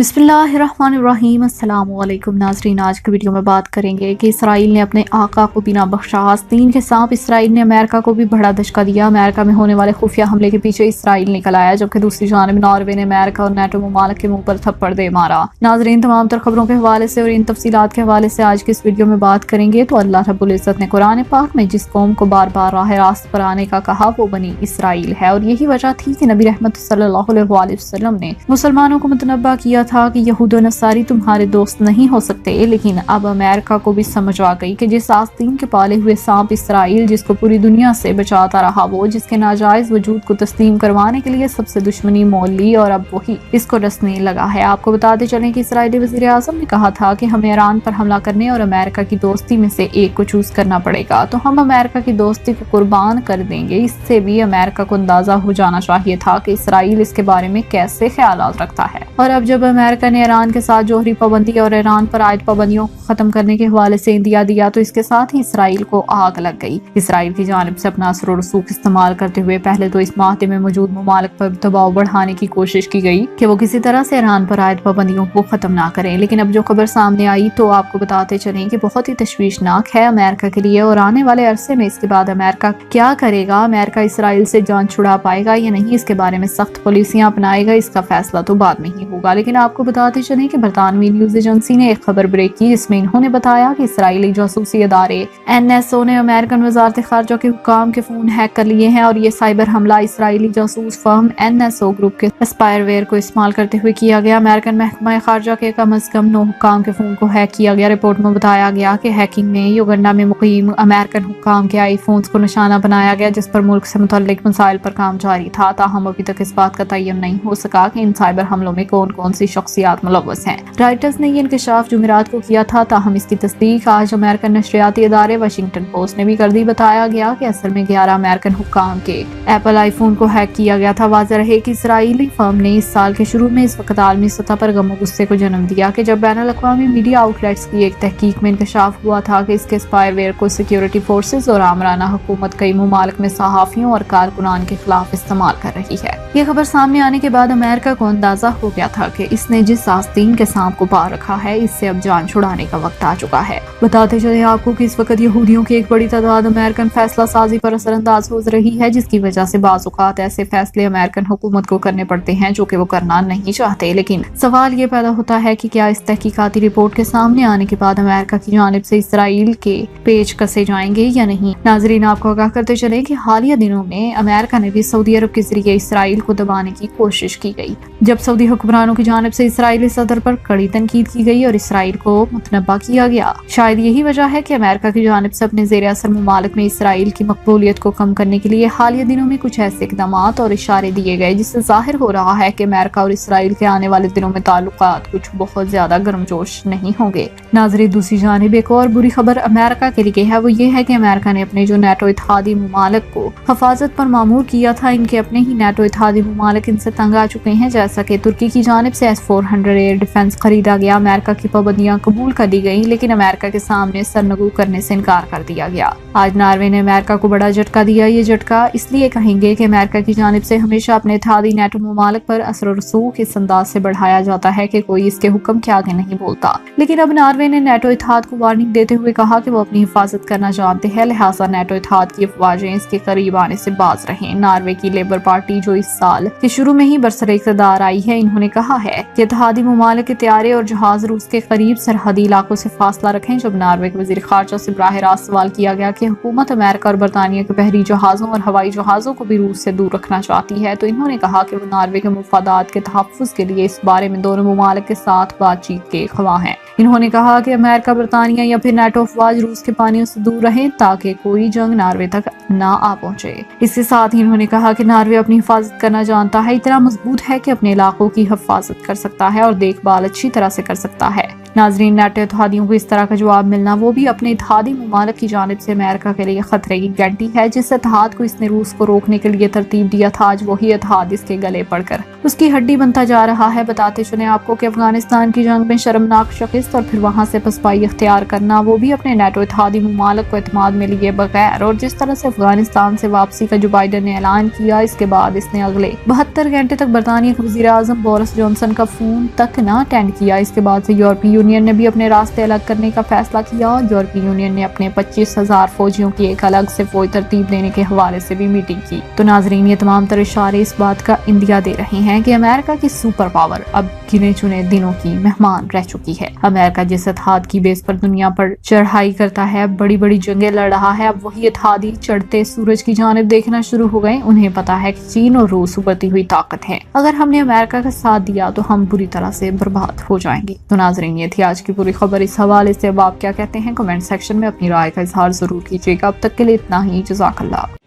बिस्मिल्लाहिर्रहमानिर्रहीम। अस्सलाम वालेकुम नाज़रीन, आज की वीडियो में बात करेंगे कि इसराइल ने अपने आका को बिना बख्शा आस्तीन के सांप। इसराइल ने अमेरिका को भी बड़ा धचका दिया। अमेरिका में होने वाले खुफिया हमले के पीछे इसराइल निकल आया, जबकि दूसरी जानिब नॉर्वे ने अमेरिका और नेटो ममालिक के मुंह पर थप्पड़ दे मारा। नाज़रीन, तमाम तर खबरों के हवाले से और इन तफसीलात के हवाले से आज की इस वीडियो में बात करेंगे। तो अल्लाह रब्बुल इज़्ज़त ने कुरान पाक में जिस कौम को बार बार राह रास्त पर आने का कहा वो बनी इसराइल है, और यही वजह थी कि नबी रहमत सल्लल्लाहु अलैहि वसल्लम ने मुसलमानों को मुतनब्बा किया था कि यहूद नसारी तुम्हारे दोस्त नहीं हो सकते। लेकिन अब अमेरिका को भी समझ आ गई कि जिस आस्तीन के पाले हुए सांप इसराइल, जिसको पूरी दुनिया से बचाता रहा, वो जिसके नाजायज वजूद को तस्लीम करवाने के लिए सबसे दुश्मनी मोल ली, और अब वही इसको डसने लगा है। आपको बताते चलें कि इसराइली वज़ीर आज़म ने कहा था कि हमें ईरान पर हमला करने और अमेरिका की दोस्ती में से एक को चूज करना पड़ेगा, तो हम अमेरिका की दोस्ती को कुर्बान कर देंगे। इससे भी अमेरिका को अंदाजा हो जाना चाहिए था कि इसराइल इसके बारे में कैसे ख्यालात रखता है। और अब जब अमेरिका ने ईरान के साथ जोहरी पाबंदी और ईरान पर आयद पाबंदियों को खत्म करने के हवाले से इंदिया दिया, तो इसके साथ ही इसराइल को आग लग गई। इसराइल की जानिब से अपना असर और रसूख इस्तेमाल करते हुए पहले तो इस माहदे में मौजूद ममालिक पर दबाव बढ़ाने की कोशिश की गई कि वो किसी तरह से ईरान पर आयद पाबंदियों को खत्म ना करें। लेकिन अब जो खबर सामने आई तो आपको बताते चलें कि बहुत ही तशवीशनाक है अमेरिका के लिए, और आने वाले अरसे में इसके बाद अमेरिका क्या करेगा, अमेरिका इसराइल से जान छुड़ा पाएगा या नहीं, इसके बारे में सख्त पॉलिसियां अपनाएगा, इसका फैसला तो बाद में ही होगा। लेकिन आपको बताते चलें कि बरतानवी न्यूज एजेंसी ने एक खबर ब्रेक की, जिसमें इन्होंने बताया कि इसराइली जासूसी अदारे NSO ने अमेरिकन वजारत खारजा के हुक्काम के फोन हैक कर लिए हैं, और ये साइबर हमला इसराइली जासूस फर्म NSO ग्रुप के स्पायरवेयर को इस्तेमाल करते हुए किया गया। अमेरिकन महकमा खारजा के कम अज कम 9 हुक्काम के फोन को हैक किया गया। रिपोर्ट में बताया गया कि हैकिंग में युगांडा में मुकीम अमेरिकन हुक्काम के आईफोन्स को निशाना बनाया गया, जिस पर मुल्क से मुतल्लिक मसाइल पर काम जारी था। ताहम अभी तक इस बात का तय्यन नहीं हो सका कि इन साइबर हमलों में कौन कौन सी शख्सियात मुलव्वस हैं। राइटर्स ने ये इंकशाफ जुमेरात को किया था, ताहम इसकी तस्दीक आज अमेरिकन नशरियाती इदारे वाशिंगटन पोस्ट ने भी कर दी। बताया गया कि असल में 11 अमेरिकन हुक्काम के एप्पल आईफोन को हैक किया गया था। वाज़ेह रहे कि इसराइली फर्म ने इस साल के शुरू में इस वक्त आलमी सतह पर गम गुस्से को जन्म दिया कि जब बैनुल अक़वामी मीडिया आउटलेट्स की एक तहकीक में इंकशाफ हुआ था कि इसके स्पाईवेयर को सिक्योरिटी फोर्सेज और आमराना हुकूमत कई ममालिक में सहाफियों और कारकुनान के खिलाफ इस्तेमाल कर रही है। ये खबर सामने आने के बाद अमेरिका को अंदाजा हो गया था कि इसने जिस आस्तीन के सांप को पा रखा है, इससे अब जान छुड़ाने का वक्त आ चुका है। बताते चले आपको कि इस वक्त यहूदियों की एक बड़ी तादाद अमेरिकन फैसला साजी पर असरअंदाज हो रही है, जिसकी वजह से बाज़ औक़ात ऐसे फैसले अमेरिकन हुकूमत को करने पड़ते हैं जो कि वो करना नहीं चाहते। लेकिन सवाल ये पैदा होता है कि क्या इस तहकीकाती रिपोर्ट के सामने आने के बाद अमेरिका की जानिब से इसराइल के पेच कसे जाएंगे या नहीं। नाजरीन, आपको आगाह करते चले कि हालिया दिनों में अमेरिका ने भी सऊदी अरब के जरिए इसराइल को दबाने की कोशिश की गई। जब सऊदी हुक्मरानों की जानिब से इसराइली सदर पर कड़ी तनकीद की गई और इसराइल को मुतनब्बा किया गया। शायद यही वजह है कि अमेरिका की जानिब से अपने ज़ेर असर ममालिक में इसराइल की मकबूलियत को कम करने के लिए हालिया दिनों में कुछ ऐसे इक़दाम और इशारे दिए गए, जिससे जाहिर हो रहा है कि अमेरिका और इसराइल के आने वाले दिनों में ताल्लुकात कुछ बहुत ज्यादा गर्मजोश नहीं होंगे। नाज़रीन, दूसरी जानिब एक और बुरी खबर अमेरिका के लिए है, वो ये है कि अमेरिका ने अपने जो नेटो इत्तेहादी ममालिक को हिफाजत पर मामूर किया था, इनके अपने ही नेटो इत्तेहादी ममालिक इनसे तंग आ चुके हैं। जैसा कि तुर्की की जानिब से S-400 एयर डिफेंस खरीदा गया, अमेरिका की पाबंदियां कबूल कर ली गई, लेकिन अमेरिका के सामने सरनगू करने से इनकार कर दिया गया। आज नॉर्वे ने अमेरिका को बड़ा झटका दिया। ये झटका इसलिए कहेंगे कि अमेरिका की जानिब से हमेशा अपने इत्तेहादी नेटो ममालिक पर असर और रसूख इस अंदाज से बढ़ाया जाता है कि कोई इसके हुक्म के आगे नहीं बोलता। लेकिन अब नॉर्वे ने नेटो इत्तेहाद को वार्निंग देते हुए कहा कि वो अपनी हिफाजत करना जानते हैं, लिहाजा नेटो इत्तेहाद की अफवाजें इसके करीब आने से बाज रहें। नॉर्वे की लेबर पार्टी जो इस साल के शुरू में ही बरसरे इक़्तिदार आई है, इन्होंने कहा है कि इत्तेहादी ममालिक के तैयारे और जहाज रूस के करीब सरहदी इलाकों से फासला रखें। जब नॉर्वे के वज़ीर खारजा से बराह रास्त सवाल किया गया कि हुकूमत अमेरिका और बरतानिया के बहरी जहाजों और हवाई जहाजों को भी रूस से दूर रखना चाहती है, तो इन्होंने कहा कि वो नॉर्वे के मुफादात के तहफ़्फ़ुज़ के लिए इस बारे में दोनों ममालिक के साथ बातचीत के ख्वाह हैं। इन्होंने कहा कि अमेरिका, बरतानिया या फिर नेटो अफवाज रूस के पानियों से दूर रहें ताकि कोई जंग नॉर्वे तक ना आ पहुंचे। इसके साथ ही इन्होंने कहा कि नॉर्वे अपनी हिफाजत करना जानता है, इतना मजबूत है कि अपने इलाकों की हिफाजत कर सकता है और देखभाल अच्छी तरह से कर सकता है। नाजरीन, नेटो इत्तेहादियों को इस तरह का जवाब मिलना वो भी अपने इत्तेहादी ममालिक की जानिब से अमेरिका के लिए खतरे की घंटी है। जिस इत्तेहाद को इसने रूस को रोकने के लिए तरतीब दिया था, आज वही इत्तेहाद इसके गले पड़कर उसकी हड्डी बनता जा रहा है। बताते चले आपको कि अफगानिस्तान की जंग में शर्मनाक शिकस्त और फिर वहां से पसपाई इख्तियार करना, वो भी अपने नेटो इत्तेहादी ममालिक को एतमाद में लिए बगैर। और जिस तरह से अफगानिस्तान से वापसी का जो बाइडन ने ऐलान किया, इसके बाद इसने अगले 72 घंटे तक बरतानिया के वज़ीर आज़म बोरिस जॉनसन का फोन तक न अटेंड किया। इसके बाद से यूरोपीय यूनियन ने भी अपने रास्ते अलग करने का फैसला किया। यूरोपीय यूनियन ने अपने 25,000 फौजियों की एक अलग से फौज तरतीब देने के हवाले से भी मीटिंग की। तो नाजरीन, ये तमाम तर इशारे इस बात का इंदिया दे रहे हैं कि अमेरिका की सुपर पावर अब गिने चुने दिनों की मेहमान रह चुकी है। अमेरिका जिस इत्तेहाद की बेस पर दुनिया पर चढ़ाई करता है, बड़ी बड़ी जंगें लड़ रहा है, अब वही इत्तेहादी चढ़ते सूरज की जानिब देखना शुरू हो गए। उन्हें पता है कि चीन और रूस उभरती हुई ताकत है। अगर हमने अमेरिका का साथ दिया तो हम बुरी तरह से बर्बाद हो जाएंगे। तो नाजरीन, ये थी आज की पूरी खबर। इस हवाले से अब आप क्या कहते हैं, कमेंट सेक्शन में अपनी राय का इजहार जरूर कीजिएगा। अब तक के लिए इतना ही। जज़ाकल्लाह।